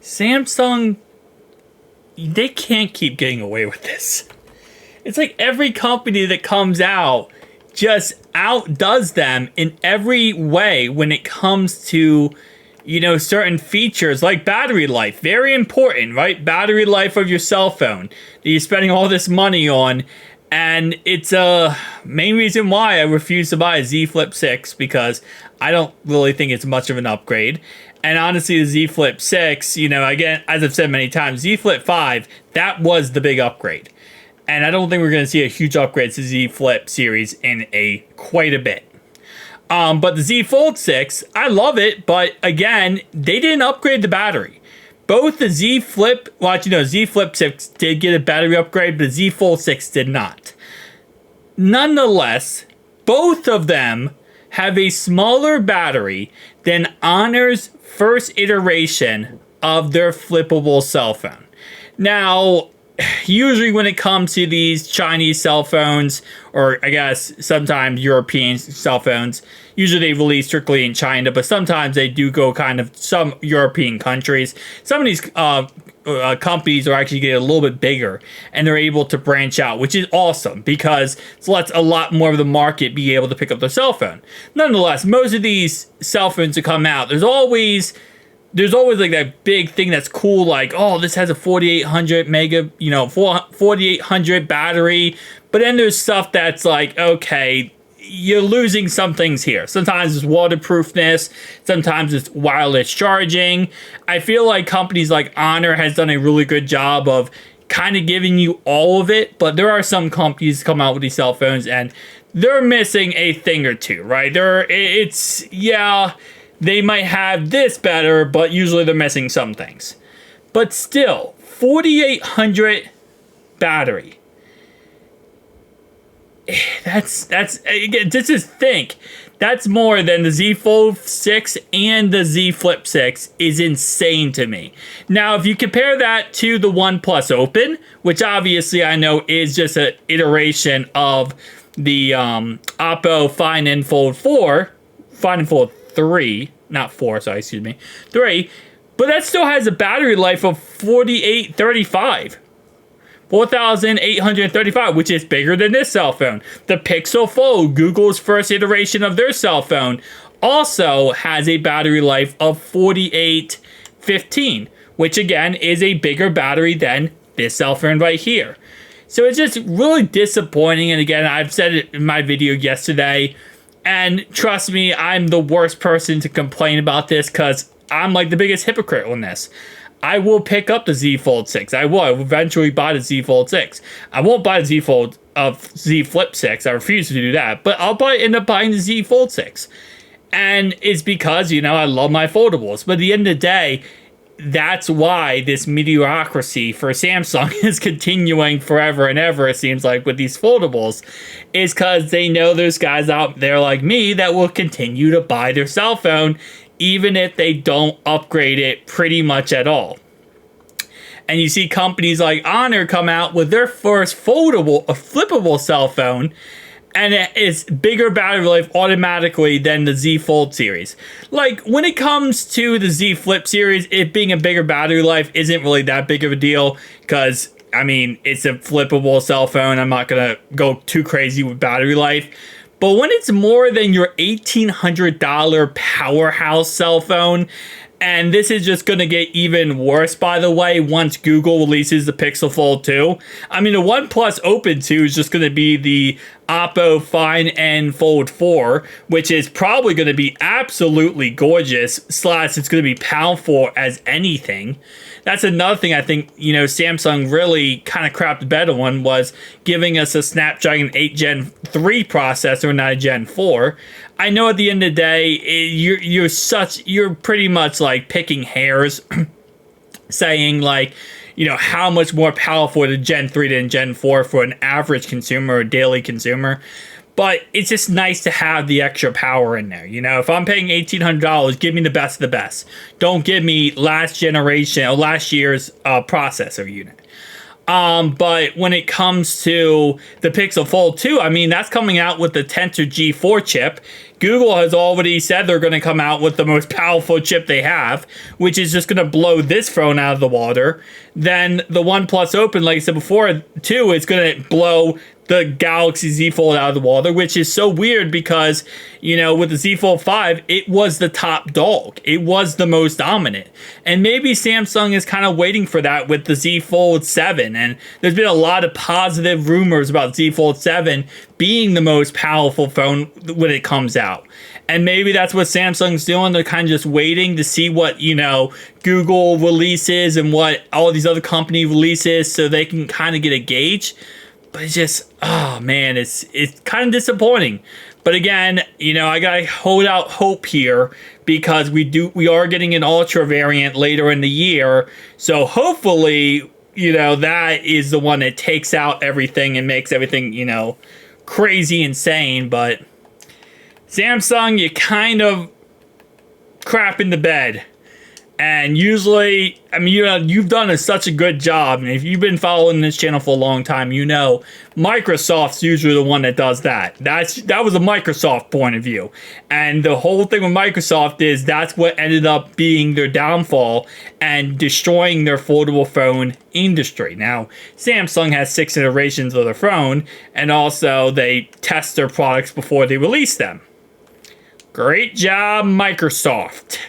Samsung, they can't keep getting away with this. It's like every company that comes out just outdoes them in every way when it comes to, certain features like battery life. Very important, right? Battery life of your cell phone that you're spending all this money on. And it's a main reason why I refuse to buy a Z Flip 6, because I don't really think it's much of an upgrade. And honestly, the Z Flip 6, again, as I've said many times, Z Flip 5, that was the big upgrade. And I don't think we're going to see a huge upgrade to Z Flip series in quite a bit. But the Z Fold 6, I love it, but again, they didn't upgrade the battery. Both the Z Flip, Z Flip 6 did get a battery upgrade, but the Z Fold 6 did not. Nonetheless, both of them have a smaller battery than Honor's first iteration of their flippable cell phone. Now, usually when it comes to these Chinese cell phones, or I guess sometimes European cell phones, usually they release strictly in China, but sometimes they do go kind of some European countries. Some of these companies are actually getting a little bit bigger, and they're able to branch out, which is awesome because it lets a lot more of the market be able to pick up their cell phone. Nonetheless, most of these cell phones that come out, there's always like that big thing that's cool, like, oh, this has a 4800 4800 battery. But then there's stuff that's like, okay, you're losing some things here. Sometimes it's waterproofness, sometimes it's wireless charging. I feel like companies like Honor has done a really good job of kind of giving you all of it, but there are some companies that come out with these cell phones and they're missing a thing or two, right? They might have this better, but usually they're missing some things. But still, 4800 battery. That's again, just think. That's more than the Z Fold 6 and the Z Flip 6 is insane to me. Now, if you compare that to the OnePlus Open, which obviously I know is just an iteration of the Oppo Find N Fold 4, Find N Fold 3, not 4, sorry, excuse me, 3, but that still has a battery life of 4,835, which is bigger than this cell phone. The Pixel Fold, Google's first iteration of their cell phone, also has a battery life of 4815, which again is a bigger battery than this cell phone right here. So it's just really disappointing, and again, I've said it in my video yesterday, and trust me, I'm the worst person to complain about this because I'm like the biggest hypocrite on this. I will pick up the Z Fold 6. I will eventually buy the Z Fold 6. I won't buy the Z Flip 6. I refuse to do that. But I'll end up buying the Z Fold 6. And it's because, I love my foldables. But at the end of the day, that's why this mediocrity for Samsung is continuing forever and ever, it seems like, with these foldables, is because they know there's guys out there like me that will continue to buy their cell phone even if they don't upgrade it pretty much at all. And you see companies like Honor come out with their first flippable cell phone, and it is bigger battery life automatically than the Z Fold series. Like, when it comes to the Z Flip series, it being a bigger battery life isn't really that big of a deal, because, it's a flippable cell phone. I'm not going to go too crazy with battery life. But when it's more than your $1,800 powerhouse cell phone, and this is just going to get even worse, by the way, once Google releases the Pixel Fold 2. The OnePlus Open 2 is just going to be the Oppo Find N Fold 4, which is probably going to be absolutely gorgeous, / it's going to be powerful as anything. That's another thing I think, Samsung really kind of crapped the bed on, was giving us a Snapdragon 8 Gen 3 processor, not a Gen 4. I know at the end of the day, you're pretty much like picking hairs, saying like, how much more powerful the Gen 3 than Gen 4 for an average consumer or daily consumer. But it's just nice to have the extra power in there. If I'm paying $1,800, give me the best of the best. Don't give me last year's processor unit. But when it comes to the Pixel Fold 2, that's coming out with the Tensor G4 chip, Google has already said they're going to come out with the most powerful chip they have, which is just going to blow this phone out of the water. Then the OnePlus Open, like I said before, too, is going to blow the Galaxy Z Fold out of the water, which is so weird because, you know, with the Z Fold 5, it was the top dog. It was the most dominant. And maybe Samsung is kind of waiting for that with the Z Fold 7. And there's been a lot of positive rumors about Z Fold 7 being the most powerful phone when it comes out. And maybe that's what Samsung's doing. They're kind of just waiting to see what, you know, Google releases and what all these other company releases so they can kind of get a gauge. But it's just, oh man, it's kind of disappointing. But again, you know, I gotta hold out hope here because we are getting an Ultra variant later in the year. So hopefully, you know, that is the one that takes out everything and makes everything, you know, crazy insane. But Samsung, you kind of crap in the bed. And usually, I mean, you know, you've done such a good job. And if you've been following this channel for a long time, you know Microsoft's usually the one that does that. That was a Microsoft point of view. And the whole thing with Microsoft is that's what ended up being their downfall and destroying their foldable phone industry. Now, Samsung has 6 iterations of their phone, and also they test their products before they release them. Great job, Microsoft.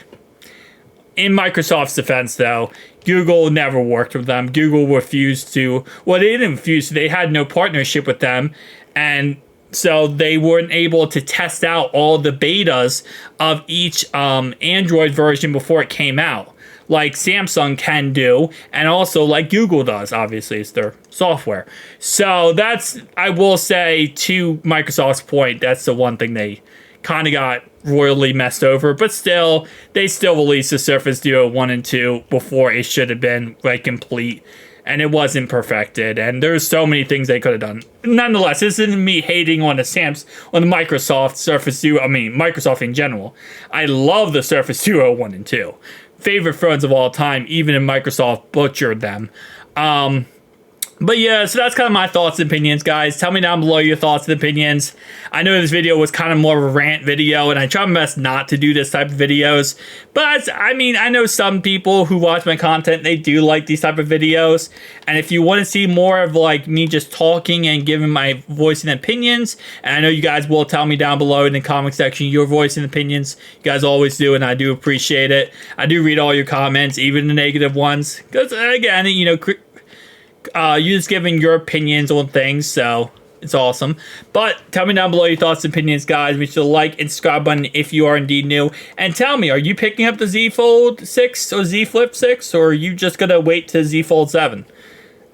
In Microsoft's defense, though, Google never worked with them. Google refused to, well, they didn't refuse, they had no partnership with them, and so they weren't able to test out all the betas of each Android version before it came out, like Samsung can do, and also like Google does. Obviously, it's their software. So that's, I will say, to Microsoft's point, that's the one thing they kind of got royally messed over, but still, they still released the Surface Duo 1 and 2 before it should have been like complete, and it wasn't perfected, and there's so many things they could have done. Nonetheless, this isn't me hating on the Microsoft Surface Duo, I mean, Microsoft in general. I love the Surface Duo 1 and 2. Favorite phones of all time, even if Microsoft butchered them. But yeah, so that's kind of my thoughts and opinions, guys. Tell me down below your thoughts and opinions. I know this video was kind of more of a rant video, and I try my best not to do this type of videos. But, I mean, I know some people who watch my content, they do like these type of videos. And if you want to see more of, like, me just talking and giving my voice and opinions, and I know you guys will tell me down below in the comment section your voice and opinions. You guys always do, and I do appreciate it. I do read all your comments, even the negative ones. Because, again, you know, you're just giving your opinions on things, so it's awesome. But tell me down below your thoughts and opinions, guys. Make sure to like and subscribe button if you are indeed new. And tell me, are you picking up the Z Fold 6 or Z Flip 6, or are you just going to wait to Z Fold 7?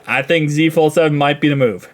I think Z Fold 7 might be the move.